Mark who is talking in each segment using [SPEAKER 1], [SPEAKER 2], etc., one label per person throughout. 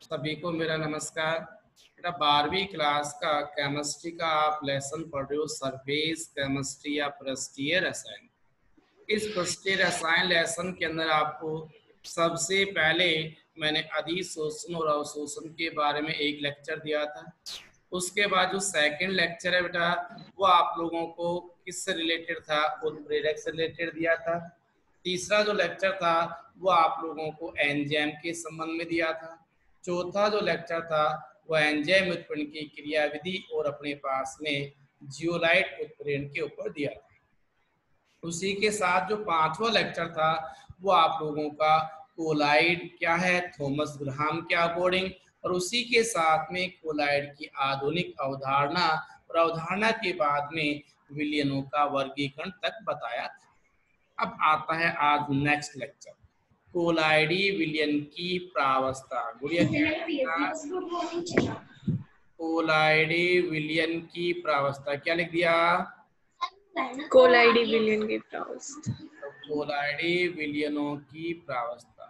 [SPEAKER 1] सभी को मेरा नमस्कार। बेटा 12वीं क्लास का केमिस्ट्री का आप लेसन पढ़ रहे हो, सरफेस केमिस्ट्री या पृष्ठीय रसायन। इस पृष्ठीय रसायन लेसन के अंदर आपको सबसे पहले मैंने अधिशोषण और अवशोषण के बारे में एक लेक्चर दिया था। उसके बाद जो सेकंड लेक्चर है बेटा, वो आप लोगों को किससे रिलेटेड था, उत्प्रेरक से रिलेटेड दिया था। तीसरा जो लेक्चर था वो आप लोगों को एंजाइम के संबंध में दिया था। चौथा जो लेक्चर था वो एंजाइम उत्पन्न की क्रियाविधि और अपने पास में जियोलाइट उत्प्रेरण के ऊपर दिया था। उसी के साथ जो पांचवा लेक्चर था वो आप लोगों का कोलाइड क्या है, थॉमस ग्राहम के अकॉर्डिंग, और उसी के साथ में कोलाइड की आधुनिक अवधारणा और अवधारणा के बाद में विलयनों का वर्गीकरण तक बताया था। अब आता है आज नेक्स्ट लेक्चर, कोलाइडी विलयन की प्रावस्था। गुड़िया कोलाइडी विलयन की प्रावस्था क्या लिख दिया?
[SPEAKER 2] कोलाइडी विलयन की प्रावस्था।
[SPEAKER 1] तो कोलाइडी विलयनों की प्रावस्था,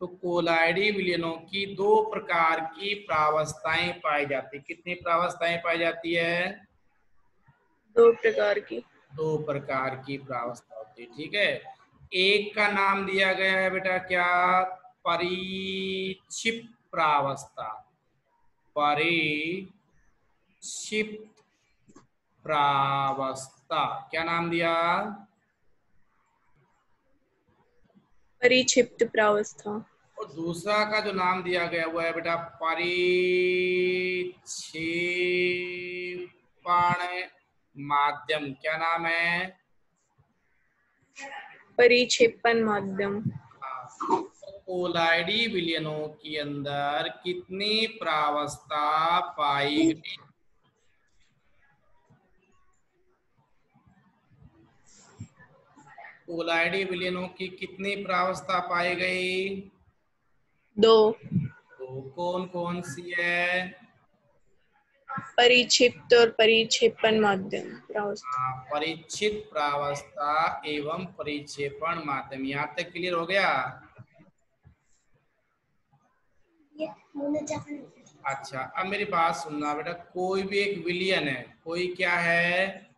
[SPEAKER 1] तो कोलाइडी विलयनों की दो प्रकार की प्रावस्थाएं पाई जाती। कितनी प्रावस्थाएं पाई जाती है?
[SPEAKER 2] दो प्रकार की।
[SPEAKER 1] दो प्रकार की प्रावस्था होती है, ठीक है। एक का नाम दिया गया है बेटा क्या? परिक्षिप्त प्रावस्था। परिक्षिप्त प्रावस्था क्या नाम दिया?
[SPEAKER 2] परिक्षिप्त प्रावस्था।
[SPEAKER 1] और दूसरा का जो नाम दिया गया वो है बेटा परिक्षेपण माध्यम। क्या नाम है?
[SPEAKER 2] परिक्षेपण माध्यम।
[SPEAKER 1] कोलाइडी विलयनों के अंदर कितनी प्रावस्था पाई गई? कोलाइडी विलयनों की कितनी प्रावस्था पाई गई?
[SPEAKER 2] दो।
[SPEAKER 1] तो कौन कौन सी है?
[SPEAKER 2] परिक्षिप्त और परिक्षेपण माध्यम प्रावस्था।
[SPEAKER 1] परिचित प्रावस्था एवं परिक्षेपण माध्यम। यहाँ तक क्लियर हो गया? अच्छा, अब मेरी बात सुनना बेटा, कोई भी एक विलयन है, कोई क्या है?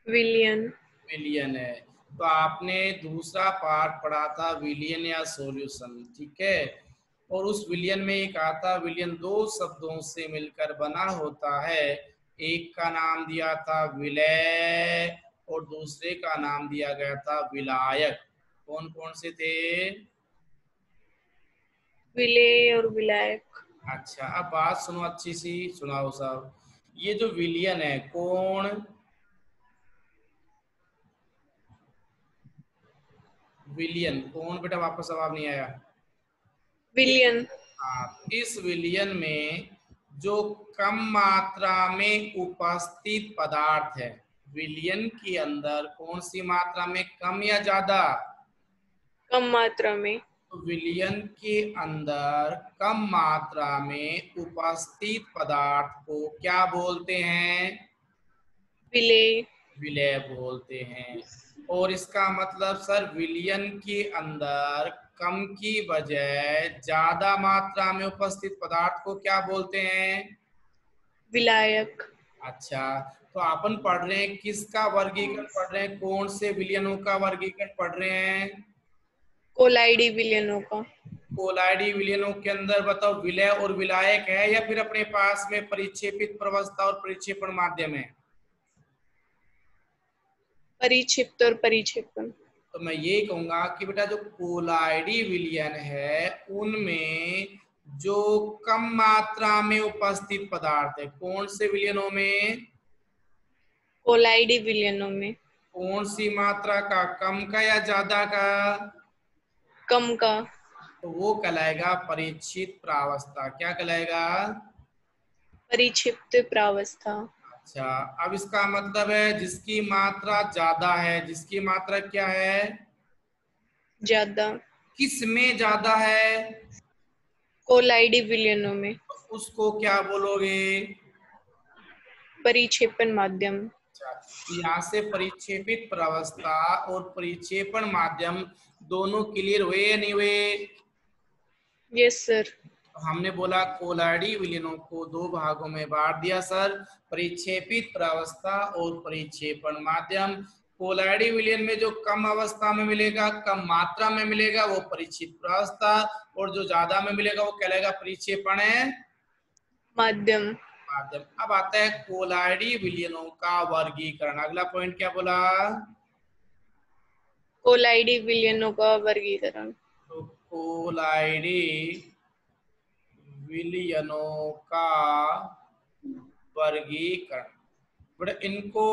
[SPEAKER 2] विलयन।
[SPEAKER 1] विलयन है। तो आपने दूसरा पार्ट पढ़ा था विलयन या सॉल्यूशन, ठीक है। और उस विलयन में एक आता, विलयन दो शब्दों से मिलकर बना होता है। एक का नाम दिया था विलय और दूसरे का नाम दिया गया था विलायक। कौन कौन से थे?
[SPEAKER 2] विलेय और विलायक।
[SPEAKER 1] अच्छा, अब बात सुनो, अच्छी सी सुनाओ सब। ये जो विलयन है कौन? विलयन कौन बेटा? वापस जवाब नहीं आया।
[SPEAKER 2] विलयन।
[SPEAKER 1] हाँ, इस विलयन में जो कम मात्रा में उपस्थित पदार्थ है, विलयन के अंदर कौन सी मात्रा में कम या ज्यादा?
[SPEAKER 2] कम मात्रा में।
[SPEAKER 1] तो विलयन के अंदर कम मात्रा में उपस्थित पदार्थ को क्या बोलते हैं?
[SPEAKER 2] विलेय।
[SPEAKER 1] विलय बोलते हैं। और इसका मतलब सर, विलयन के अंदर कम की बजाय ज्यादा मात्रा में उपस्थित पदार्थ को क्या बोलते हैं?
[SPEAKER 2] विलायक।
[SPEAKER 1] अच्छा, तो अपन पढ़ रहे हैं किसका वर्गीकरण पढ़ रहे हैं? कौन से विलयनों का वर्गीकरण पढ़ रहे हैं?
[SPEAKER 2] कोलाइडी विलयनों का।
[SPEAKER 1] कोलाइडी विलयनों के अंदर बताओ विलय और विलायक है या फिर अपने पास में परिक्षेपित प्रावस्था और परिक्षेपण माध्यम है?
[SPEAKER 2] परिक्षिप्त और परिक्षेपण।
[SPEAKER 1] तो मैं ये कहूंगा कि बेटा जो कोलाइडी विलयन है उनमें जो कम मात्रा में उपस्थित पदार्थ है, कौन से विलयनों में?
[SPEAKER 2] कोलाइडी विलयनों में।
[SPEAKER 1] कौन सी मात्रा का? कम का या ज्यादा का?
[SPEAKER 2] कम का।
[SPEAKER 1] तो वो कहलाएगा परीक्षित प्रावस्था। क्या कहलाएगा?
[SPEAKER 2] परिक्षिप्त प्रावस्था।
[SPEAKER 1] अच्छा, अब इसका मतलब है जिसकी मात्रा ज्यादा है, जिसकी मात्रा क्या है?
[SPEAKER 2] ज्यादा।
[SPEAKER 1] किस में ज्यादा है?
[SPEAKER 2] कोलाइडी विलयनों में।
[SPEAKER 1] तो उसको क्या बोलोगे?
[SPEAKER 2] परिक्षेपण माध्यम।
[SPEAKER 1] अच्छा, यहाँ से परिक्षेपित प्रावस्था और परिक्षेपण माध्यम दोनों क्लियर हुए या नहीं हुए?
[SPEAKER 2] Yes sir.
[SPEAKER 1] हमने बोला कोलाइडी विलयनों को दो भागों में बांट दिया सर, परिक्षेपित प्रावस्था और परिक्षेपण माध्यम। कोलाइडी विलयन में जो कम अवस्था में मिलेगा, कम मात्रा में मिलेगा, वो परिक्षेपित प्रावस्था, और जो ज्यादा में मिलेगा वो कहलाएगा परिक्षेपण है
[SPEAKER 2] माध्यम।
[SPEAKER 1] माध्यम। अब आता है कोलाइडी विलयनों का वर्गीकरण। अगला पॉइंट क्या बोला?
[SPEAKER 2] कोलाइडी विलयनों का वर्गीकरण।
[SPEAKER 1] तो कोलाइडी विलयनों का वर्गीकरण, बट इनको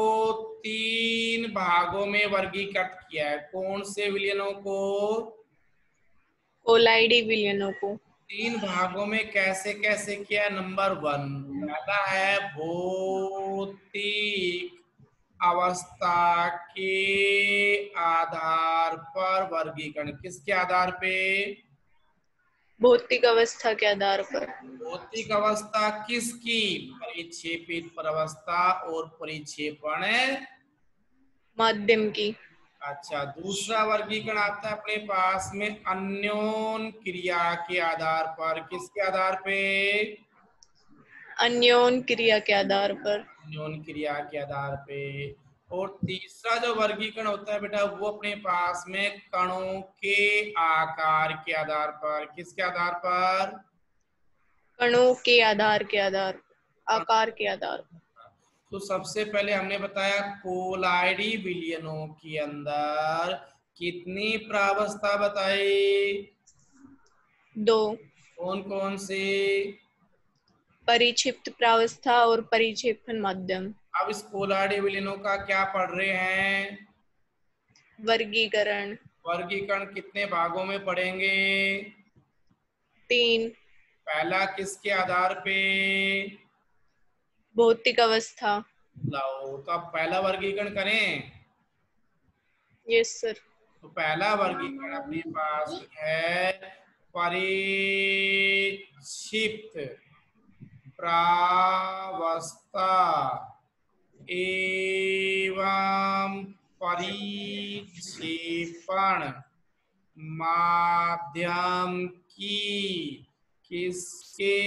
[SPEAKER 1] तीन भागों में वर्गीकृत किया है। कौन से विलयनों को?
[SPEAKER 2] कोलाइडी विलयनों को
[SPEAKER 1] तीन भागों में कैसे कैसे किया? नंबर 1, पहला है भौतिक अवस्था के आधार पर वर्गीकरण। किसके आधार पे?
[SPEAKER 2] भौतिक अवस्था के आधार पर।
[SPEAKER 1] भौतिक अवस्था किसकी? परिक्षेपित प्रावस्था और परिक्षेपण
[SPEAKER 2] माध्यम की।
[SPEAKER 1] अच्छा, दूसरा वर्गीकरण आता है अपने पास में अन्योन क्रिया के आधार पर। किसके आधार पे?
[SPEAKER 2] अन्योन क्रिया के आधार पर।
[SPEAKER 1] अन्योन क्रिया के आधार पे। और तीसरा जो वर्गीकरण होता है बेटा, वो अपने पास में कणों के आकार के आधार पर। किसके आधार पर?
[SPEAKER 2] कणों के आधार के आधार, आकार के आधार पर।
[SPEAKER 1] तो सबसे पहले हमने बताया कोलाइडी विलयनों के अंदर कितनी प्रावस्था बताई?
[SPEAKER 2] 2।
[SPEAKER 1] कौन कौन सी?
[SPEAKER 2] परिक्षिप्त प्रावस्था और परिक्षेपण माध्यम।
[SPEAKER 1] अब इस कोलाइडी विलयनों का क्या पढ़ रहे हैं?
[SPEAKER 2] वर्गीकरण।
[SPEAKER 1] वर्गीकरण कितने भागों में पढ़ेंगे?
[SPEAKER 2] 3।
[SPEAKER 1] पहला किसके आधार पे?
[SPEAKER 2] भौतिक अवस्था।
[SPEAKER 1] लाओ, तो अब पहला वर्गीकरण करें।
[SPEAKER 2] Yes sir.
[SPEAKER 1] तो पहला वर्गीकरण अपने पास है परिक्षिप्त प्रावस्था एवं परिक्षेपण माध्यम की किसके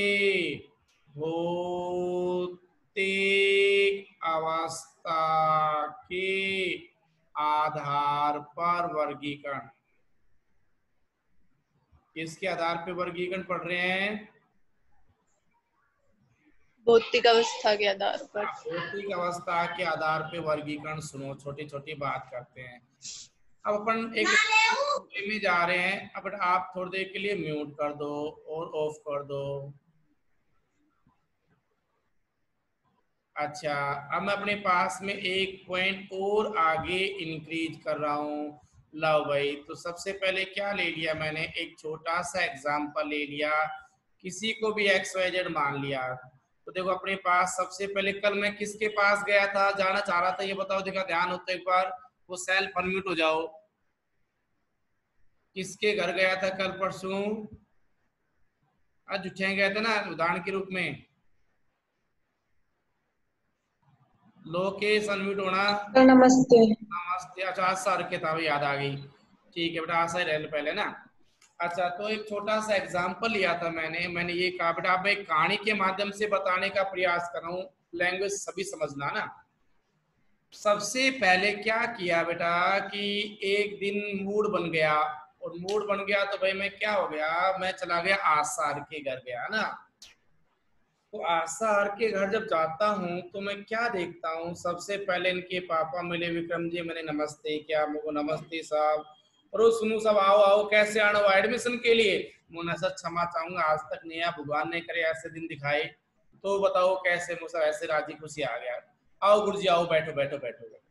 [SPEAKER 1] भौतिक अवस्था के आधार पर वर्गीकरण। किसके आधार पे वर्गीकरण पढ़ रहे हैं?
[SPEAKER 2] भौतिक अवस्था के आधार पर।
[SPEAKER 1] भौतिक अवस्था के आधार पे वर्गीकरण। सुनो, छोटी छोटी बात करते हैं। अब अपन एक में जा रहे हैं। अब आप थोड़ी देर के लिए म्यूट कर दो और ऑफ कर दो। अच्छा, अब मैं अपने पास में एक पॉइंट और आगे इंक्रीज कर रहा हूँ। लो भाई, तो सबसे पहले क्या ले लिया मैंने? एक छोटा सा एग्जांपल ले लिया, किसी को भी XYZ मान लिया। तो देखो अपने पास सबसे पहले कल मैं किसके पास गया था, जाना चाह रहा था, ये बताओ। देखा, ध्यान हो तो एक बार वो सेल्फ अनम्यूट हो जाओ। किसके घर गया था कल परसों? आज उठे गए थे ना उदाहरण के रूप में। लोकेश अनम्यूट होना।
[SPEAKER 3] नमस्ते।
[SPEAKER 1] नमस्ते। अच्छा, आज सर के था, याद आ गई। ठीक है बेटा, आशा रह पहले ना। अच्छा, तो एक छोटा सा एग्जांपल लिया था मैंने ये कहा बेटा, अब एक कहानी के माध्यम से बताने का प्रयास कर रहा हूँ। लैंग्वेज सभी समझना ना। सबसे पहले क्या किया बेटा कि एक दिन मूड बन गया, और मूड बन गया तो भाई मैं क्या हो गया, मैं चला गया आसार के घर गया ना। तो आसार के घर जब जाता हूँ तो मैं क्या देखता हूँ, सबसे पहले इनके पापा मिले, विक्रम जी। मैंने नमस्ते क्या, मुझको नमस्ते साहब। और वो सुनू सब, आओ आओ, कैसे आना हुआ एडमिशन के लिए? मुझे सर क्षमा चाहूंगा, आज तक नहीं आया, भगवान ने करे ऐसे दिन दिखाए। तो बताओ कैसे? मुझे ऐसे राजी खुशी आ गया। आओ गुरु जी आओ, बैठो बैठो बैठो बैठो।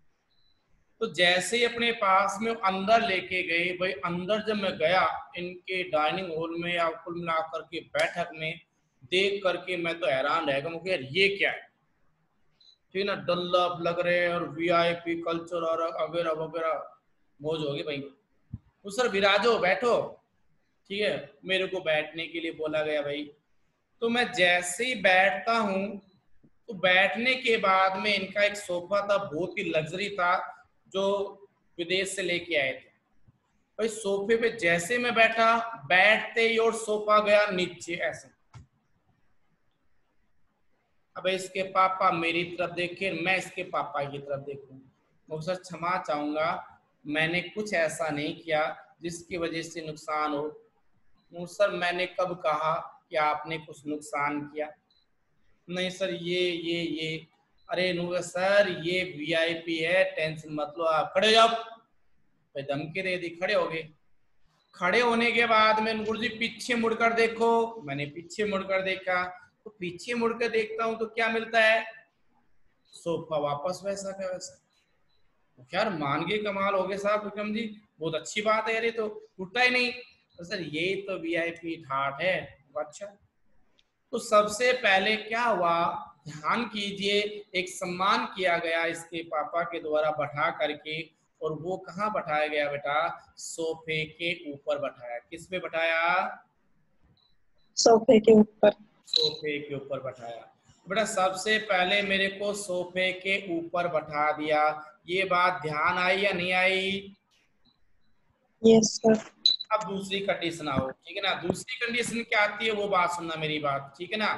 [SPEAKER 1] तो जैसे ही अपने पास में अंदर लेके गए भाई, अंदर जब मैं गया इनके डाइनिंग हॉल में या कुल मिलाकर के बैठक में, देख करके मैं तो हैरान रह गया। मुझे यार ये क्या है, ठीक ना, डल्लप लग रहे हैं और VIP कल्चर और वगैरह वगैरह। मौज होगी भाई। तो सर विराजो बैठो, ठीक है। मेरे को बैठने के लिए बोला गया भाई। तो मैं जैसे ही बैठता हूँ, तो बैठने के बाद में इनका एक सोफा था, बहुत ही लग्जरी था, जो विदेश से लेके आए थे। भाई सोफे पे जैसे मैं बैठा, बैठते ही और सोफा गया नीचे ऐसे। अब इसके पापा मेरी तरफ देखे, मैं इसके पापा की तरफ देखूं। मैं सर क्षमा चाहूंगा, मैंने कुछ ऐसा नहीं किया जिसकी वजह से नुकसान हो। सर मैंने कब कहा कि आपने कुछ नुकसान किया? नहीं सर ये अरे नो सर ये वीआईपी है, टेंशन मत लो, आप खड़े हो जाओ। भाई धमकी दे दी, खड़े हो गए। खड़े होने के बाद में गुरुजी पीछे मुड़कर देखो, मैंने पीछे मुड़कर देखा, तो पीछे मुड़कर देखता हूं तो क्या मिलता है? सोफा वापस वैसा का वैसा। यार मान के कमाल हो गए साहब विक्रम जी, बहुत अच्छी बात है यार, ये तो टूटा ही नहीं। तो सर ये तो वीआईपी ठाट है। अच्छा, तो सबसे पहले क्या हुआ, ध्यान कीजिए, एक सम्मान किया गया इसके पापा के द्वारा बैठा करके, और वो कहाँ बैठाया गया बेटा? सोफे के ऊपर बैठाया। किस पे बैठाया?
[SPEAKER 2] सोफे के ऊपर।
[SPEAKER 1] सोफे के ऊपर बैठाया। बेटा सबसे पहले मेरे को सोफे के ऊपर बैठा दिया, ये बात ध्यान आई या नहीं आई?
[SPEAKER 2] Yes sir.
[SPEAKER 1] अब दूसरी कंडीशन आओ, ठीक है ना। दूसरी कंडीशन क्या आती है वो बात सुनना मेरी बात, ठीक है ना।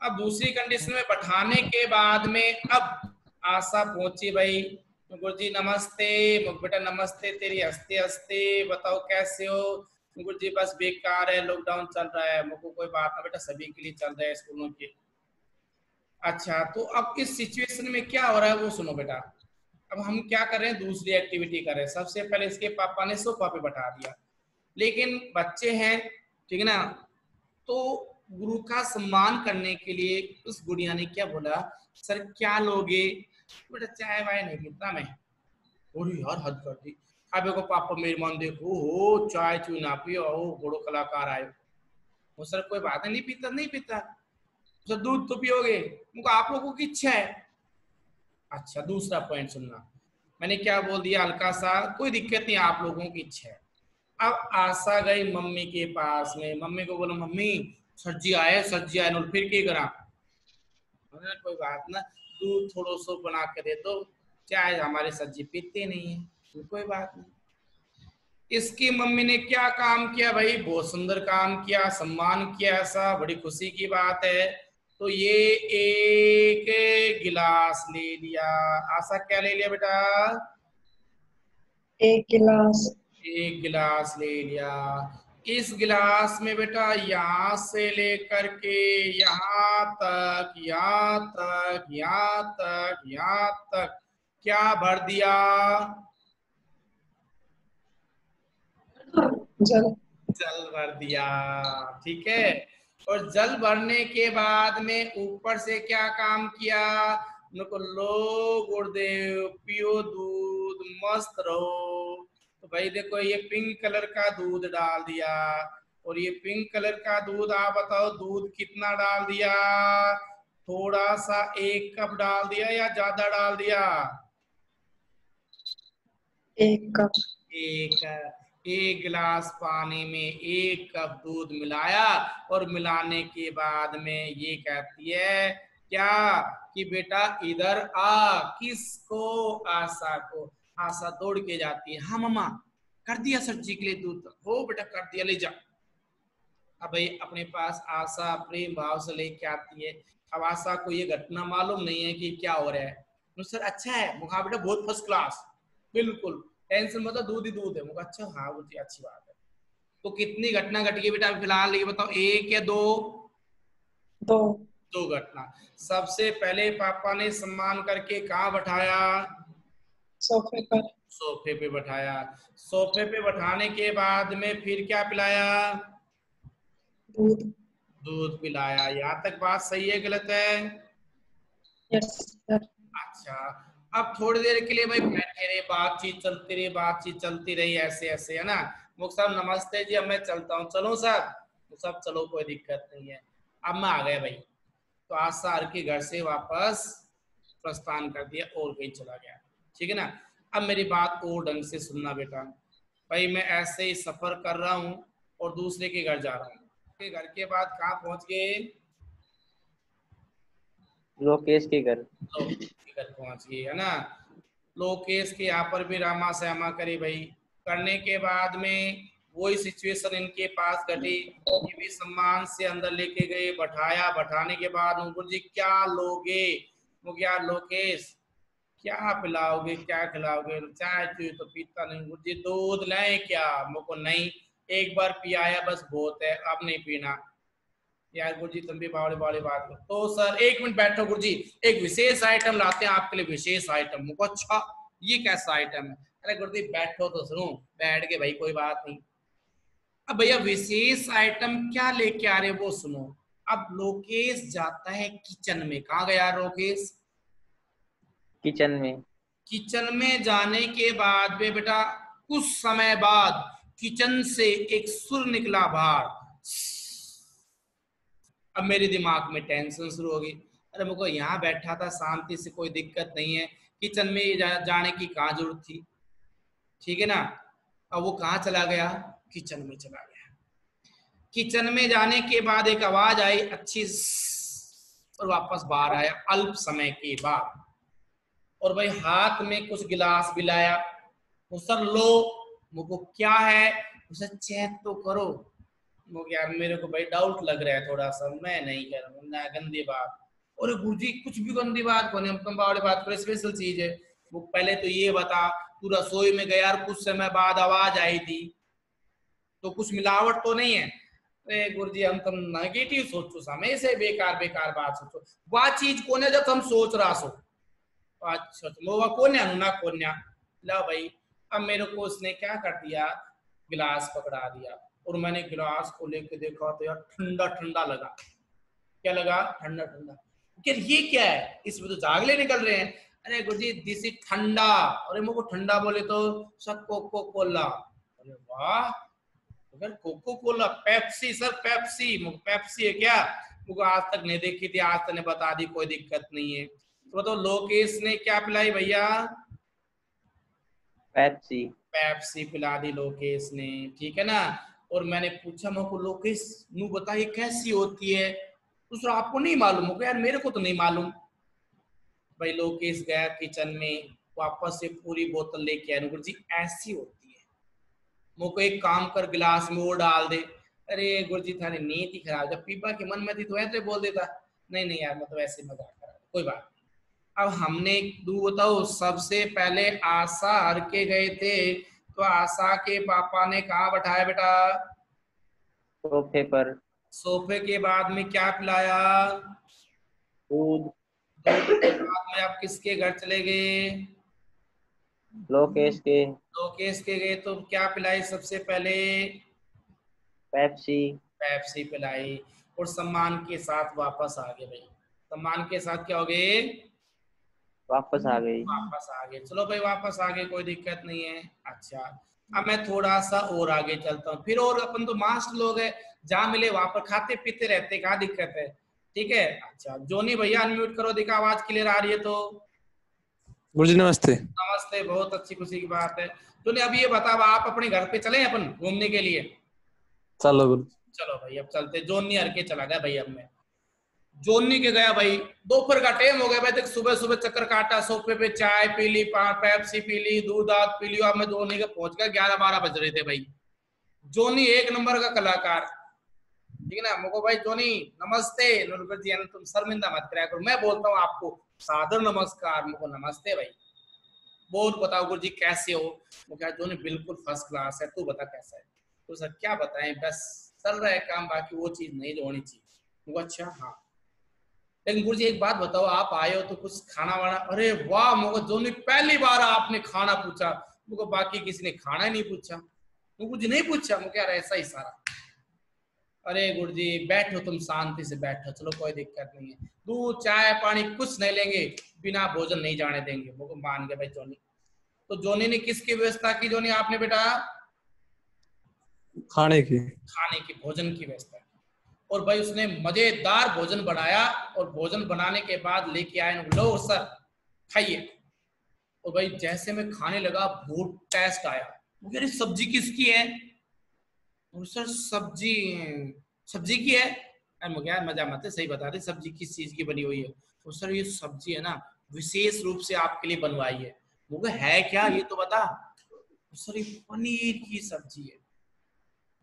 [SPEAKER 1] अब दूसरी कंडीशन में बैठाने के बाद में अब आशा पहुंची भाई, गुरुजी नमस्ते। बेटा नमस्ते तेरी हंसते हंसते, बताओ कैसे हो? गुरुजी बस बेकार है, लॉकडाउन चल रहा है। मुझको कोई बात ना बेटा, सभी के लिए चल रहा है स्कूलों के। अच्छा, तो अब इस सिचुएशन में क्या हो रहा है वो सुनो बेटा। अब हम क्या कर रहे हैं, दूसरी एक्टिविटी कर रहे हैं। सबसे पहले इसके पापा ने सोफा पे बैठा दिया, लेकिन बच्चे हैं, ठीक है ना, तो गुरु का सम्मान करने के लिए उस गुड़िया ने क्या बोला, सर क्या लोगे? बेटा चाय वाय नहीं पीता मैं। अरे यार हद कर दी। अब देखो पापा मेरी मान देखो, हो चाय चू ना पियो, हो बड़ो कलाकार आए। वो सर कोई बात नहीं पीता, नहीं पीता। सर दूध तो पियोगे? उनको आप लोगों की इच्छा है। अच्छा दूसरा पॉइंट सुनना, मैंने क्या बोल दिया हल्का सा, कोई दिक्कत नहीं, आप लोगों की इच्छा है। अब आशा गई मम्मी के पास में, मम्मी को बोला मम्मी सर जी आए, सर जी आए, फिर क्या करा? कोई बात ना, दूध थोड़ा सा बना के दे दो, चाय हमारे सर जी पीते नहीं है, तो कोई बात नहीं। इसकी मम्मी ने क्या काम किया भाई, बहुत सुंदर काम किया, सम्मान किया, ऐसा बड़ी खुशी की बात है। तो ये एक गिलास ले लिया। आशा क्या ले लिया बेटा?
[SPEAKER 2] एक गिलास।
[SPEAKER 1] एक गिलास ले लिया। इस गिलास में बेटा यहाँ से लेकर के यहाँ तक, यहाँ तक, यहाँ तक, यहाँ तक क्या भर दिया?
[SPEAKER 2] जल।
[SPEAKER 1] जल भर दिया, ठीक है। और जल भरने के बाद में ऊपर से क्या काम किया? उनको लो गुरुदेव पियो दूध, मस्त रहो। तो भाई देखो ये पिंक कलर का दूध डाल दिया, और ये पिंक कलर का दूध आप बताओ दूध कितना डाल दिया? थोड़ा सा 1 कप डाल दिया या ज्यादा डाल दिया?
[SPEAKER 2] 1 कप।
[SPEAKER 1] एक गिलास पानी में 1 कप दूध मिलाया, और मिलाने के बाद में ये कहती है क्या कि बेटा इधर आ। किसको? आशा को। आशा दौड़ के जाती है, हाँ मम्मा कर दिया सर जी के लिए दूध, हो बेटा कर दिया, ले जा। अब भाई अपने पास आशा प्रेम भाव से लेके आती है। अब आशा को ये घटना मालूम नहीं है कि क्या हो रहा है। तो सर अच्छा है, मुखा बेटा बहुत फर्स्ट क्लास, बिल्कुल टेंशन मतलब दूध ही दूध है। मुझे अच्छा, हाँ वो अच्छी बात है। तो कितनी घटना घट गई बेटा फिलहाल ये बताओ, एक या दो?
[SPEAKER 2] 2।
[SPEAKER 1] दो घटना। सबसे पहले पापा ने सम्मान करके कहाँ बैठाया?
[SPEAKER 2] सोफे पर।
[SPEAKER 1] सोफे पे बैठाया। सोफे पे बैठाने के बाद में फिर क्या पिलाया?
[SPEAKER 2] दूध।
[SPEAKER 1] दूध पिलाया। यहाँ तक बात सही है गलत है?
[SPEAKER 2] Yes sir.
[SPEAKER 1] अच्छा, अब थोड़ी देर के लिए भाई बैठे रहे, बातचीत चलती रही, बातचीत चलती रही ऐसे ऐसे, है ना। मुख साहब नमस्ते जी, अब मैं चलता हूँ, चलो साहब? तो सब चलो कोई दिक्कत नहीं है। अब मैं आ गया भाई, तो आशा हर के घर से वापस प्रस्थान कर दिया और कहीं चला गया, ठीक है ना। अब मेरी बात और ढंग से सुनना बेटा, भाई मैं ऐसे ही सफर कर रहा हूँ और दूसरे के घर जा रहा हूँ। के घर के बाद कहाँ पहुंच गए?
[SPEAKER 3] लोकेश के घर।
[SPEAKER 1] लोकेश के घर पहुंच गए, है ना। लोकेश के यहाँ पर भी रामा श्यामा करे भाई, करने के बाद में वही सिचुएशन इनके पास घटी, ये भी सम्मान से अंदर लेके गए, बैठाया, बैठाने के बाद गुरुजी क्या लोगे, वो क्या लोकेश क्या पिलाओगे, क्या खिलाओगे, चाय चुई तो पीता नहीं, गुरुजी दूध लें क्या, मुझको नहीं, एक बार पियाया बस बहुत है, अब नहीं पीना। यार गुरुजी तुम भी बावड़ी बावड़ी बात करो। तो सर एक मिनट बैठो गुरुजी, एक विशेष आइटम लाते हैं आपके लिए, विशेष आइटम। मुझको अच्छा ये कैसा आइटम है? अरे गुरुजी बैठो तो सुनो, बैठ के भाई कोई बात नहीं। अब भैया विशेष आइटम क्या लेके आ रहे वो सुनो। अब लोकेश जाता है किचन में, कहाँ गया लोकेश?
[SPEAKER 3] किचन में।
[SPEAKER 1] किचन में जाने के बाद में बेटा कुछ समय बाद किचन से एक सुर निकला बाहर। अब मेरे दिमाग में टेंशन शुरू हो गई, अरे मुझको यहाँ बैठा था शांति से, कोई दिक्कत नहीं है, किचन में जाने की कहाँ जरूरत थी, ठीक है ना। अब वो कहाँ चला गया? किचन में चला गया। किचन में जाने के बाद एक आवाज आई अच्छी, और वापस बाहर आया अल्प समय के बाद, और भाई हाथ में कुछ गिलास भी लाया। वो सर लो, मुझको क्या है, उसे चेक तो करो। वो यार मेरे को भाई डाउट लग रहा है थोड़ा सा, मैं नहीं करूँ ना गंदी बात। और गुरुजी कुछ भी गंदी बात को नहीं, हम तुम बावड़ी बात करें, स्पेशल चीज है। वो पहले तो ये बता, तू रसोई में गया और कुछ समय बाद आवाज आई थी, तो कुछ मिलावट तो नहीं है? अरे गुरुजी हम तुम नेगेटिव सोचो, समय से बेकार बेकार बात सोचो, वह चीज कौन है जब हम सोच रहा सो। अच्छा वो कौन है ना कौन? लो भाई, अब मेरे को उसने क्या कर दिया, गिलास पकड़ा दिया, और मैंने गिलास को लेके देखा तो यार ठंडा ठंडा लगा। क्या लगा? ठंडा ठंडा। यार ये क्या है, इसमें तो जागले निकल रहे हैं। अरे गुरुजी दिस इज ठंडा। अरे मुझको ठंडा बोले तो सब कोको कोला। अरे वाह, अगर coca cola, Pepsi sir, Pepsi, Pepsi है क्या? मुझको आज तक नहीं देखी थी, आज तक ने बता दी, कोई दिक्कत नहीं है। तो लोकेश ने क्या पिलाई भैया?
[SPEAKER 3] पेप्सी।
[SPEAKER 1] पेप्सी पिला दी लोकेश ने, ठीक है ना। और मैंने पूछा मुझको लोकेश नू बता ये कैसी होती है? दूसरा आपको नहीं मालूम होगा? यार मेरे को तो नहीं मालूम। भाई लोकेश गया किचन में, वापस से पूरी बोतल लेके आया, गुरुजी ऐसी होती है, मुझको एक काम कर गिलास में वो डाल दे। अरे गुरुजी थारी नीयत ही खराब, जब पीपा के मन में थी तो ऐसे बोल देता। नहीं नहीं यार मतलब ऐसे मजाक कर रहा, कोई बात। अब हमने तू बताओ, सबसे पहले आशा हर के गए थे, तो आशा के पापा ने कहाँ बैठाया बेटा?
[SPEAKER 3] सोफे पर।
[SPEAKER 1] सोफे के बाद में क्या पिलाया?
[SPEAKER 3] दूध।
[SPEAKER 1] दूध के बाद में आप किसके घर चले गए?
[SPEAKER 3] लोकेश के।
[SPEAKER 1] लोकेश के गए, तो क्या पिलाई सबसे पहले?
[SPEAKER 3] पेप्सी।
[SPEAKER 1] पेप्सी पिलाई, और सम्मान के साथ वापस आ गए। भाई सम्मान के साथ क्या हो गए?
[SPEAKER 3] वापस आ गई।
[SPEAKER 1] वापस आ गए। चलो भाई वापस आ गए, कोई दिक्कत नहीं है। अच्छा अब मैं थोड़ा सा और आगे चलता हूँ, फिर और अपन तो मास्ट लोग है, जहाँ मिले वहां पर खाते पीते रहते, क्या दिक्कत है? ठीक है। अच्छा जोनी भैया अनम्यूट करो, दिखा आवाज क्लियर आ रही है तो।
[SPEAKER 4] गुरुजी नमस्ते।
[SPEAKER 1] नमस्ते, बहुत अच्छी खुशी की बात है। जोनी अब ये बताओ, आप अपने घर पे चले अपन घूमने के लिए?
[SPEAKER 4] चलो गुरु।
[SPEAKER 1] चलो भाई अब चलते। जोनी हर के चला गया भाई, अब मैं जोनी के गया भाई, दोपहर का टाइम हो गया भाई, देख सुबह सुबह चक्कर काटा, सोफे पे चाय पी ली, पेप्सी पी ली, दूध दाद पी लिया। अब मैं जोनी के पहुंच गया, 11-12 बज रहे थे भाई। जोनी एक नंबर का कलाकार, ठीक है ना। मुझको भाई जोनी नमस्ते, जी तुम शर्मिंदा मत कराया करो, मैं बोलता हूँ आपको सादर नमस्कार, मुझको नमस्ते भाई। बोल बताओ गुरु जी कैसे हो? वो क्या जोनी बिल्कुल फर्स्ट क्लास है, तू बता कैसा है? तो सर क्या बताएं, बस चल रहा है काम, बाकी वो चीज नहीं जो होनी चाहिए। मुझको अच्छा हाँ, लेकिन गुरु जी एक बात बताओ, आप आए हो तो कुछ खाना वाना? अरे वाह, मुझको जोनी पहली बार आपने खाना पूछा, मुझको बाकी किसी ने खाना ही नहीं पूछा। गुरु जी नहीं पूछा? मुझे यार ऐसा ही सारा। अरे गुरु जी बैठो, तुम शांति से बैठो, चलो कोई दिक्कत नहीं है, दूध चाय पानी कुछ नहीं लेंगे, बिना भोजन नहीं जाने देंगे। मुझको मान गए भाई जोनी। तो जोनी ने किसकी व्यवस्था की? जोनी आपने बेटा
[SPEAKER 4] खाने की।
[SPEAKER 1] खाने की, भोजन की व्यवस्था। और भाई उसने मजेदार भोजन बनाया, और भोजन बनाने के बाद लेके आए, लो सर खाइए। और भाई जैसे मैं खाने लगा बहुत टेस्ट आया। मुझे सब्जी किसकी है? और सर सब्जी सब्जी की है। अरे मुझे यार मजा मत है, सही बता दे सब्जी किस चीज की बनी हुई है? और सर ये सब्जी है ना विशेष रूप से आपके लिए बनवाई है। मुझे है क्या ये तो बता। सॉरी पनीर की सब्जी है।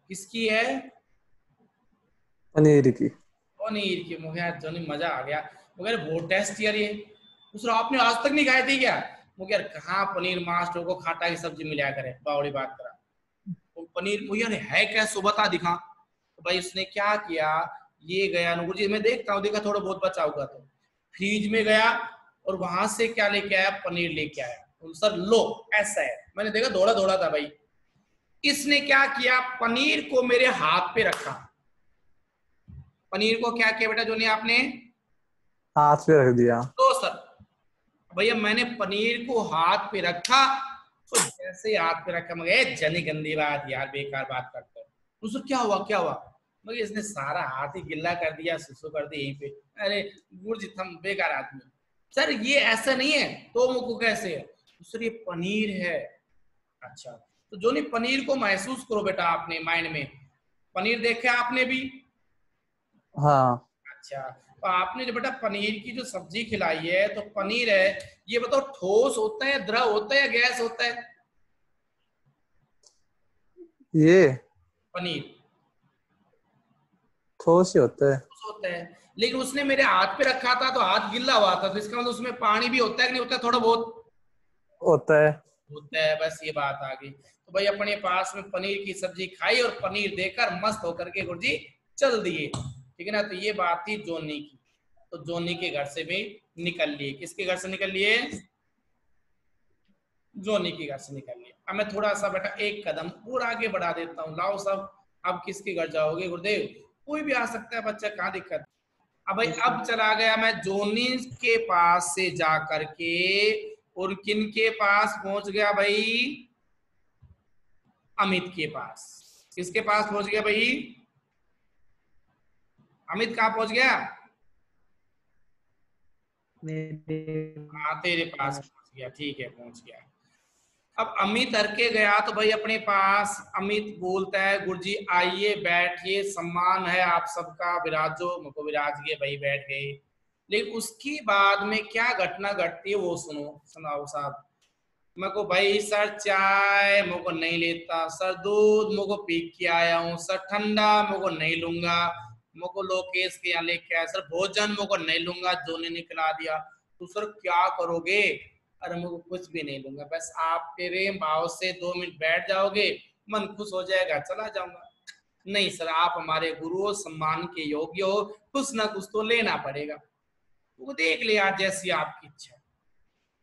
[SPEAKER 1] किसकी है?
[SPEAKER 4] पनीर की।
[SPEAKER 1] पनीर की। मुझे यार जोनी मजा आ गया। मगर वो टेस्ट यार ये दूसरा आपने आज तक नहीं खाई थी क्या? मुझे यार कहाँ पनीर मास्टर को खाटा की सब्जी मिला करे, बावड़ी बात करा। तो पनीर मुझे यार है क्या, सो बता दिखा। तो भाई उसने क्या किया, ये गया नुकुर जी, मैं देखता हूँ, देखा थोड़ा बहुत बचा होगा तो फ्रिज में गया और वहां से क्या लेके आया, पनीर लेके आया। तो सर लो ऐसा है, मैंने देखा दौड़ा दौड़ा था भाई। इसने क्या किया, पनीर को मेरे हाथ पे रखा। पनीर को क्या किया बेटा जोनी आपने?
[SPEAKER 4] हाथ पे रख दिया।
[SPEAKER 1] तो सर भैया मैंने पनीर को हाथ पे रखा, तो जैसे ही हाथ पे रखा मगर जनी गंदी बात यार, बेकार बात करते हो। तो सर क्या हुआ क्या हुआ? मगर इसने सारा हाथ ही गिल्ला कर दिया, सुसु कर दी यहीं पे। अरे गुरजी तुम बेकार आदमी। सर ये ऐसा नहीं है तो मुझको कैसे है? तो सर ये पनीर है। अच्छा तो जो नहीं, पनीर को महसूस करो बेटा आपने माइंड में। पनीर देखे आपने भी?
[SPEAKER 4] हाँ।
[SPEAKER 1] अच्छा तो आपने जो बेटा पनीर की जो सब्जी खिलाई है, तो पनीर है, ये बताओ ठोस होता है, द्रव होता है या गैस होता है?
[SPEAKER 4] ये
[SPEAKER 1] पनीर
[SPEAKER 4] ठोस ही होता है।
[SPEAKER 1] ठोस होता है, लेकिन उसने मेरे हाथ पे रखा था तो हाथ गिल्ला हुआ था, तो इसका मतलब उसमें पानी भी होता है कि नहीं होता है? थोड़ा बहुत
[SPEAKER 4] होता है।
[SPEAKER 1] होता है, बस ये बात आ गई। तो भाई अपने पास में पनीर की सब्जी खाई और पनीर देकर मस्त होकर के गुरुजी चल दिए, ठीक है ना। तो ये बात थी जोनी की। तो जोनी के घर से भी निकल लिए। किसके घर से निकल लिए? जोनी के घर से निकल लिए। अब मैं थोड़ा सा बेटा एक कदम और आगे बढ़ा देता हूँ। लाओ सब, अब किसके घर जाओगे गुरुदेव? कोई भी आ सकता है बच्चा, कहाँ दिक्कत। अब भाई अब चला गया मैं जोनी के पास से जा करके, और किन के पास पहुंच गया भाई? अमित के पास। किसके पास पहुंच गया भाई? अमित कहाँ पहुंच गया? हाँ तेरे पास पहुंच गया, ठीक है पहुंच गया। अब अमित हरके गया तो भाई अपने पास अमित बोलता है गुरुजी आइए बैठिए, सम्मान है आप सबका, विराजो। मुझको विराज गए भाई, बैठ गए। लेकिन उसके बाद में क्या घटना घटती है वो सुनो, सुनाओ साहब। मेरे को भाई सर चाय मुझको नहीं लेता, सर दूध मुझको पी के आया हूँ, सर ठंडा मुझको नहीं लूंगा, मुझको लोकेश के यहाँ लेके आया, सर भोजन मुझको नहीं लूंगा, जोने ने खिला दिया। तो सर क्या करोगे? अरे मुझको कुछ भी नहीं लूंगा, बस आप प्रेम भाव से 2 मिनट बैठ जाओगे, मन खुश हो जाएगा, चला जाऊंगा। नहीं सर आप हमारे गुरु हो, सम्मान के योग्य हो, कुछ ना कुछ तो लेना पड़ेगा। वो देख ले यार जैसी आपकी इच्छा।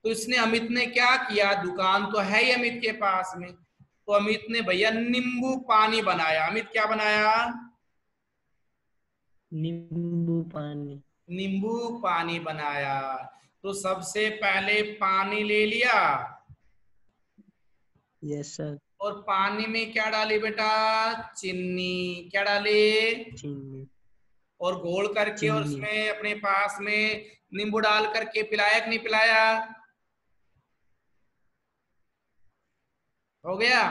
[SPEAKER 1] तो इसने अमित ने क्या किया, दुकान तो है ही अमित के पास में, तो अमित ने भैया नींबू पानी बनाया। अमित क्या बनाया?
[SPEAKER 5] नींबू पानी।
[SPEAKER 1] नींबू पानी बनाया। तो सबसे पहले पानी ले लिया,
[SPEAKER 5] यस सर।
[SPEAKER 1] और पानी में क्या डाली बेटा? चीनी। क्या डाली?
[SPEAKER 5] चीनी।
[SPEAKER 1] और घोल करके और
[SPEAKER 5] चीनी।
[SPEAKER 1] उसमें अपने पास में नींबू डाल करके पिलाया कि नहीं पिलाया? हो गया।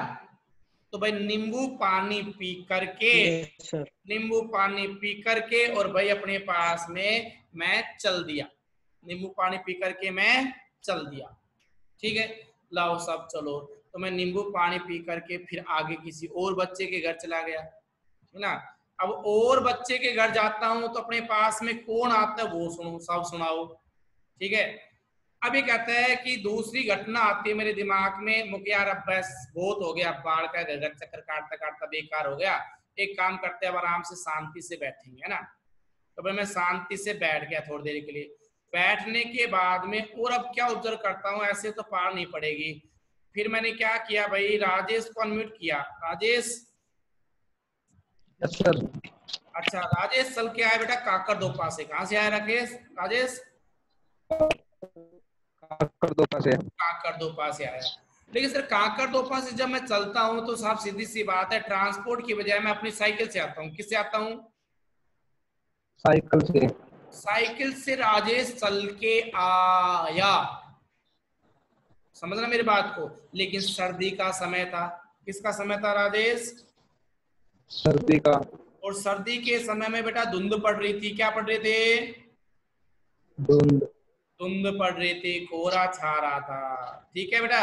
[SPEAKER 1] तो भाई नींबू पानी पी करके,
[SPEAKER 5] यस सर।
[SPEAKER 1] नींबू पानी पी करके और भाई अपने पास में मैं चल दिया। नींबू पानी पी करके मैं चल दिया, ठीक है। लाओ सब चलो। तो मैं नींबू पानी पी करके फिर आगे किसी और बच्चे के घर चला गया, है ना। अब और बच्चे के घर जाता हूं तो अपने पास में कौन आता है वो सुनो, सब सुनाओ, ठीक है। अब ये कहता है कि दूसरी घटना आती है मेरे दिमाग में, मुझे यार अब बस बहुत हो गया, बाढ़ का घर चक्कर काटता काटता बेकार हो गया। एक काम करते हैं, अब आराम से शांति से बैठेंगे, है ना। तो भाई मैं शांति से बैठ गया थोड़ी देर के लिए। बैठने के बाद में और अब क्या ऑब्जर्व करता हूँ, ऐसे तो पार नहीं पड़ेगी। फिर मैंने क्या किया भाई, राजेश को अनम्यूट किया। राजेश,
[SPEAKER 6] सर।
[SPEAKER 1] अच्छा राजेश चल के आया बेटा काकर दोपा से। कहाँ से आया राकेश? राजेश
[SPEAKER 6] काकर दोपा से।
[SPEAKER 1] काकर दोपा से आया। लेकिन सर काकर दोपा से जब मैं चलता हूँ तो साहब सीधी सी बात है, ट्रांसपोर्ट की बजाय मैं अपनी साइकिल से आता हूँ। किससे आता हूँ?
[SPEAKER 6] साइकिल से।
[SPEAKER 1] साइकिल से राजेश चल के आया, समझना मेरी बात को। लेकिन सर्दी का समय था। किसका समय था राजेश?
[SPEAKER 6] सर्दी का।
[SPEAKER 1] और सर्दी के समय में बेटा धुंध पड़ रही थी। क्या पड़ रहे थे?
[SPEAKER 6] धुंध।
[SPEAKER 1] धुंध पड़ रही थी, कोहरा छा रहा था, ठीक है बेटा।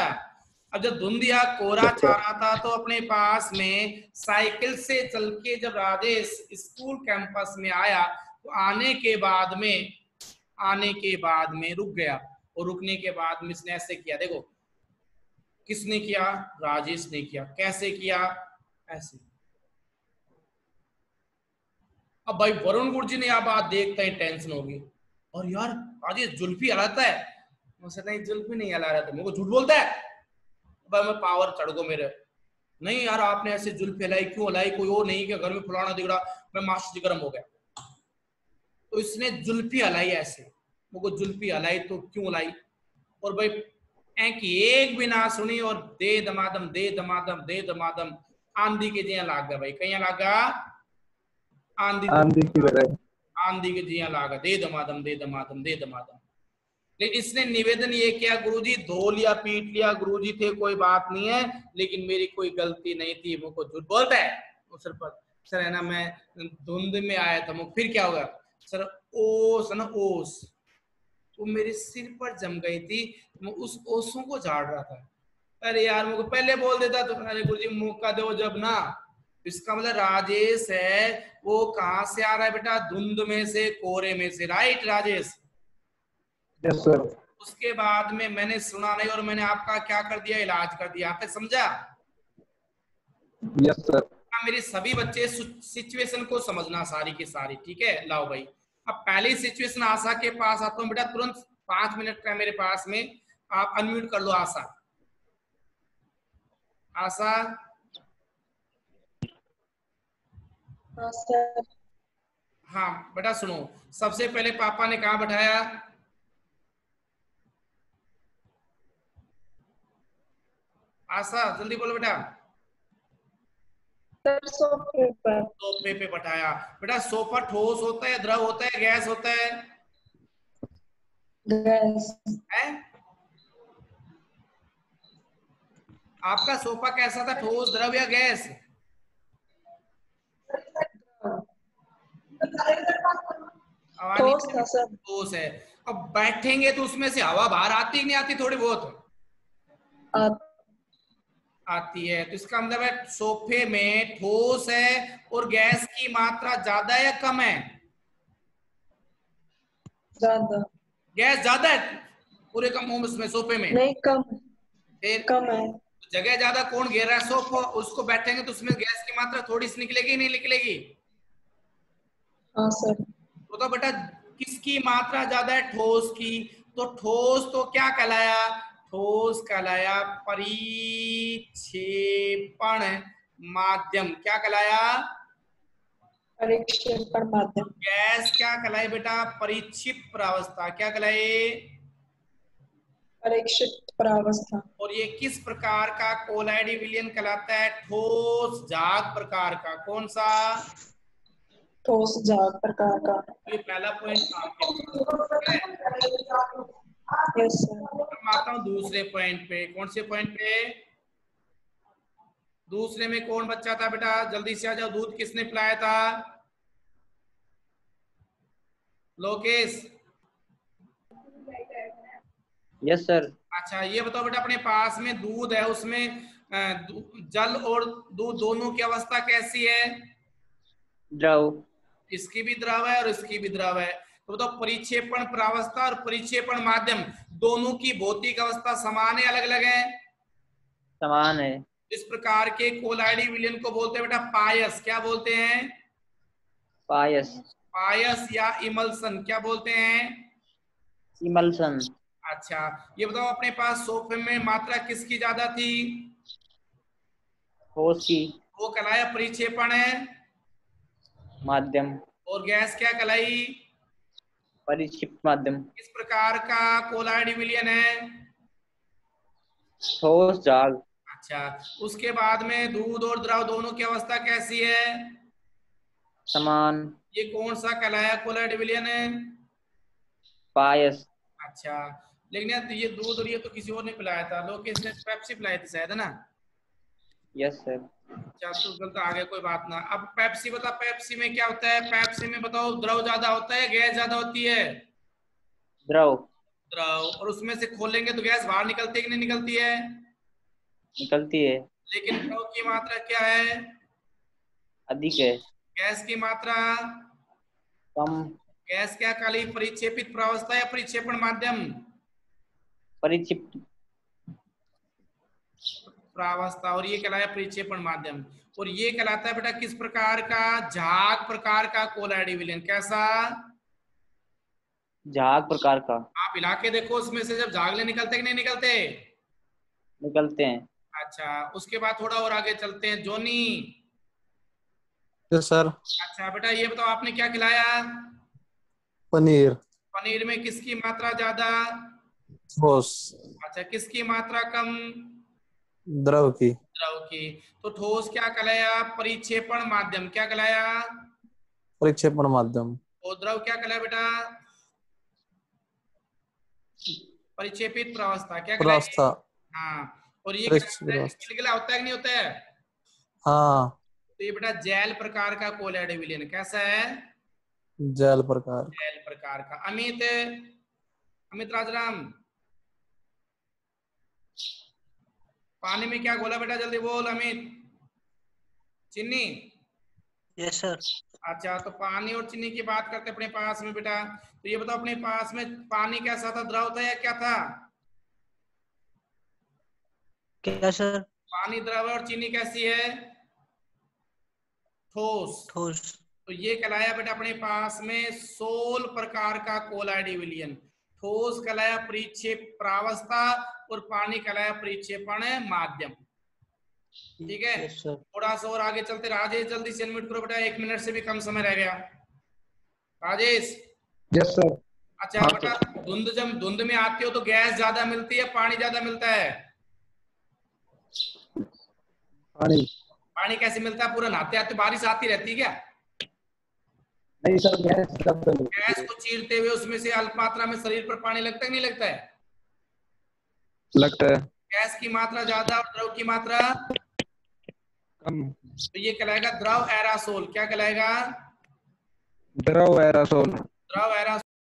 [SPEAKER 1] अब जब धुंध या कोहरा छा रहा था तो अपने पास में साइकिल से चल के जब राजेश स्कूल कैंपस में आया तो आने के बाद में रुक गया, और रुकने के बाद में इसने ऐसे किया, देखो किसने किया, राजेश ने किया। कैसे किया, ऐसे। अब भाई वरुण गुरु जी ने यह बात देखते ही टेंशन होगी, और यार राजेश जुल्फी हलाता है। मुझसे नहीं, जुल्फी नहीं हला रहा था, मेरे को झूठ बोलता है। भाई मैं पावर चढ़ गो मेरे, नहीं यार आपने ऐसे जुल्फी हलाई क्यों हलाई, कोई वो नहीं कि घर में फुलाना दिख रहा, मैं मास्टर जी गर्म हो गया। तो इसने जुल्फी हलाई ऐसे, मुझको जुल्फी हलाई तो क्यों हलाई, और भाई एक भी ना सुनी, और दे दमादम दे दमादम दे दमादम आंधी के जिया लाग गया। भाई कहीं लाग गया, आंधी के जिया लाग गया, दे दमादम दे दमादम दे दमादम। लेकिन इसने निवेदन ये किया, गुरुजी धो लिया पीट लिया, गुरुजी थे कोई बात नहीं है, लेकिन मेरी कोई गलती नहीं थी, मुझको झूठ बोलता है। सर पर सर है ना, मैं धुंध में आया था, मुझे फिर क्या होगा सर, ओस है ना, ओस वो मेरे सिर पर जम गई थी, मैं उस ओसों को झाड़ रहा था। अरे यार मुझको पहले बोल देता तो, अरे गुरुजी मौका दो जब ना। इसका मतलब राजेश है वो कहां से आ रहा है बेटा, धुंध में से, कोहरे में से, राइट राजेश?
[SPEAKER 6] Yes sir.
[SPEAKER 1] उसके बाद में मैंने सुना नहीं और मैंने आपका क्या कर दिया, इलाज कर दिया। आप तक समझा?
[SPEAKER 6] Yes sir.
[SPEAKER 1] मेरे सभी बच्चे सिचुएशन को समझना सारी की सारी, ठीक है? लाओ भाई, अब पहली सिचुएशन आशा के पास आता हूँ बेटा, तुरंत 5 मिनट का मेरे पास में, आप अनम्यूट कर लो आशा। आशा हाँ बेटा सुनो, सबसे पहले पापा ने कहा बैठाया, आशा जल्दी बोलो बेटा।
[SPEAKER 2] सोफे पर।
[SPEAKER 1] सोफे पे बैठाया। बेटा सोफा ठोस होता है, द्रव होता है, गैस होता है?
[SPEAKER 2] गैस
[SPEAKER 1] है? आपका सोफा कैसा था, ठोस, द्रव या गैस? ठोस है। अब बैठेंगे तो उसमें से हवा बाहर आती कि नहीं आती, थोड़ी बहुत आती है। तो इसका मतलब है सोफे में ठोस है और गैस की मात्रा ज्यादा है या कम है?
[SPEAKER 2] ज्यादा।
[SPEAKER 1] गैस ज्यादा है पूरे कम उसमें, सोफे में
[SPEAKER 2] नहीं, कम।
[SPEAKER 1] फिर
[SPEAKER 2] कम है।
[SPEAKER 1] जगह ज्यादा कौन घेर रहा है, सोफा, उसको बैठेंगे तो उसमें गैस की मात्रा थोड़ी सी निकलेगी नहीं निकलेगी?
[SPEAKER 2] हाँ सर।
[SPEAKER 1] तो बेटा किसकी मात्रा ज्यादा है, ठोस की। तो ठोस तो क्या कहलाया, ठोस कहलाया परिक्षेपण माध्यम। क्या कहलाया?
[SPEAKER 2] परिक्षेपण माध्यम।
[SPEAKER 1] गैस क्या कहलाए बेटा, परिक्षिप्त प्रावस्था। क्या कहलाए?
[SPEAKER 2] परिक्षिप्त प्रावस्था। और
[SPEAKER 1] ये किस प्रकार का कोलाइडी विलयन कहलाता है, ठोस जाग प्रकार का। कौन सा?
[SPEAKER 2] ठोस जाग प्रकार का।
[SPEAKER 1] ये पहला पॉइंट आपके
[SPEAKER 2] यस सर।
[SPEAKER 1] मैं आता हूँ दूसरे पॉइंट पे। कौन से पॉइंट पे? दूसरे में कौन बच्चा था बेटा, जल्दी से आ जाओ। दूध किसने पिलाया था? लोकेश।
[SPEAKER 3] Yes sir.
[SPEAKER 1] अच्छा ये बताओ बेटा, अपने पास में दूध है, उसमें जल और दूध दोनों की अवस्था कैसी है?
[SPEAKER 3] द्रव।
[SPEAKER 1] इसकी भी द्रव है और इसकी भी द्रव है। तो बताओ परिक्षेपण प्रावस्था और परिक्षेपण माध्यम दोनों की भौतिक अवस्था समान है अलग अलग है?
[SPEAKER 3] समान है।
[SPEAKER 1] इस प्रकार के कोलाइडी विलयन को बोलते हैं बेटा पायस। क्या बोलते हैं?
[SPEAKER 3] पायस।
[SPEAKER 1] पायस या इमल्सन। क्या बोलते हैं?
[SPEAKER 3] इमल्सन।
[SPEAKER 1] अच्छा ये बताओ, अपने पास सोफे में मात्रा किसकी ज्यादा थी?
[SPEAKER 3] ठोस की।
[SPEAKER 1] वो कहलाया परिक्षेपण है
[SPEAKER 3] माध्यम।
[SPEAKER 1] और गैस क्या कहलाई?
[SPEAKER 3] परिक्षिप्त माध्यम।
[SPEAKER 1] किस प्रकार का कोलाइडी विलयन है?
[SPEAKER 3] ठोस जाग।
[SPEAKER 1] अच्छा उसके बाद में दूध और द्रव दोनों की अवस्था कैसी है?
[SPEAKER 3] समान।
[SPEAKER 1] ये कौन सा कहलाया कोलाइडी विलयन है?
[SPEAKER 3] पायस।
[SPEAKER 1] अच्छा लेकिन यार ये दूध और ये तो किसी और ने पिलाया था, लोग इसने पेप्सी पिलाई थी शायद, है ना?
[SPEAKER 3] Yes sir.
[SPEAKER 1] अच्छा तो गलत आ गया, कोई बात ना। अब पेप्सी बता, पेप्सी में क्या होता है? पेप्सी में बताओ द्रव ज्यादा होता है गैस ज्यादा होती है?
[SPEAKER 3] द्रव।
[SPEAKER 1] द्रव। और उसमें से खोलेंगे तो गैस बाहर निकलती है कि नहीं निकलती है?
[SPEAKER 3] निकलती है।
[SPEAKER 1] लेकिन द्रव की मात्रा क्या है?
[SPEAKER 3] अधिक है।
[SPEAKER 1] गैस की मात्रा
[SPEAKER 3] कम।
[SPEAKER 1] गैस क्या कहलाई? परिक्षेपित प्रावस्था या परिक्षेपण माध्यम?
[SPEAKER 3] परिक्षिप्त
[SPEAKER 1] प्रावस्था। और ये कहलाया परिक्षेपण माध्यम। और ये कहलाता है बेटा किस प्रकार का? झाग प्रकार का कोलाइडी विलयन। कैसा?
[SPEAKER 3] झाग प्रकार का।
[SPEAKER 1] आप इलाके देखो, उसमें से जब झागले निकलते कि नहीं निकलते?
[SPEAKER 3] निकलते हैं।
[SPEAKER 1] अच्छा, उसके बाद थोड़ा और आगे चलते हैं। जोनी,
[SPEAKER 4] यस सर।
[SPEAKER 1] अच्छा बेटा ये बताओ, आपने क्या खिलाया?
[SPEAKER 4] पनीर।
[SPEAKER 1] पनीर में किसकी मात्रा ज्यादा?
[SPEAKER 4] ठोस।
[SPEAKER 1] अच्छा, किसकी मात्रा कम?
[SPEAKER 4] द्रव की।
[SPEAKER 1] द्रव की। तो ठोस क्या कहलाया? परिक्षेपण माध्यम। क्या कहलाया?
[SPEAKER 4] परिक्षेपण माध्यम।
[SPEAKER 1] और द्रव क्या कहलाया बेटा? परिक्षेपित प्रावस्था। क्या कहलाया?
[SPEAKER 4] प्रावस्था।
[SPEAKER 1] हाँ। और ये
[SPEAKER 4] प्रावस्था।
[SPEAKER 1] गिलगिला होता है कि नहीं होता है?
[SPEAKER 4] हाँ,
[SPEAKER 1] तो ये बेटा जेल प्रकार का कोलाइडी विलयन। कैसा है?
[SPEAKER 4] जैल प्रकार।
[SPEAKER 1] जेल प्रकार का। अमित, अमित राजराम, पानी में क्या घोला बेटा? जल्दी बोल अमित। चीनी।
[SPEAKER 5] Yes sir.
[SPEAKER 1] अच्छा, तो पानी और चीनी की बात करते अपने पास में बेटा। तो ये बताओ, अपने पास में पानी कैसा था? द्रव था या क्या था?
[SPEAKER 5] क्या सर?
[SPEAKER 1] पानी द्रव है और चीनी कैसी है? ठोस।
[SPEAKER 5] ठोस।
[SPEAKER 1] तो ये कहलाया बेटा अपने पास में सोल प्रकार का कोलाइडी विलयन। ठोस कहलाया परिक्षेप प्रावस्था और पानी कहलाया परिक्षेपण माध्यम। ठीक है,
[SPEAKER 5] यस सर।
[SPEAKER 1] थोड़ा सा और आगे चलते। राजेश जल्दी से अनम्यूट करो बेटा, 1 मिनट से भी कम समय रह गया। राजेश।
[SPEAKER 6] Yes sir.
[SPEAKER 1] अच्छा बेटा, धुंध जब धुंध में आते हो तो गैस ज्यादा मिलती है, पानी ज्यादा मिलता है?
[SPEAKER 6] पानी।
[SPEAKER 1] पानी कैसे मिलता है? पूरा नहाते आते बारिश आती रहती है क्या?
[SPEAKER 6] नहीं सर, गैस
[SPEAKER 1] गैस को चीरते हुए उसमें से अल्प मात्रा में शरीर पर पानी लगता है कि नहीं लगता है?
[SPEAKER 6] लगता है।
[SPEAKER 1] गैस की मात्रा ज्यादा और द्रव की मात्रा
[SPEAKER 6] कम।
[SPEAKER 1] तो ये कहलाएगा द्रव एरासोल। क्या कहलाएगा?
[SPEAKER 6] द्रव एरासोल।
[SPEAKER 1] द्रव एरासोल।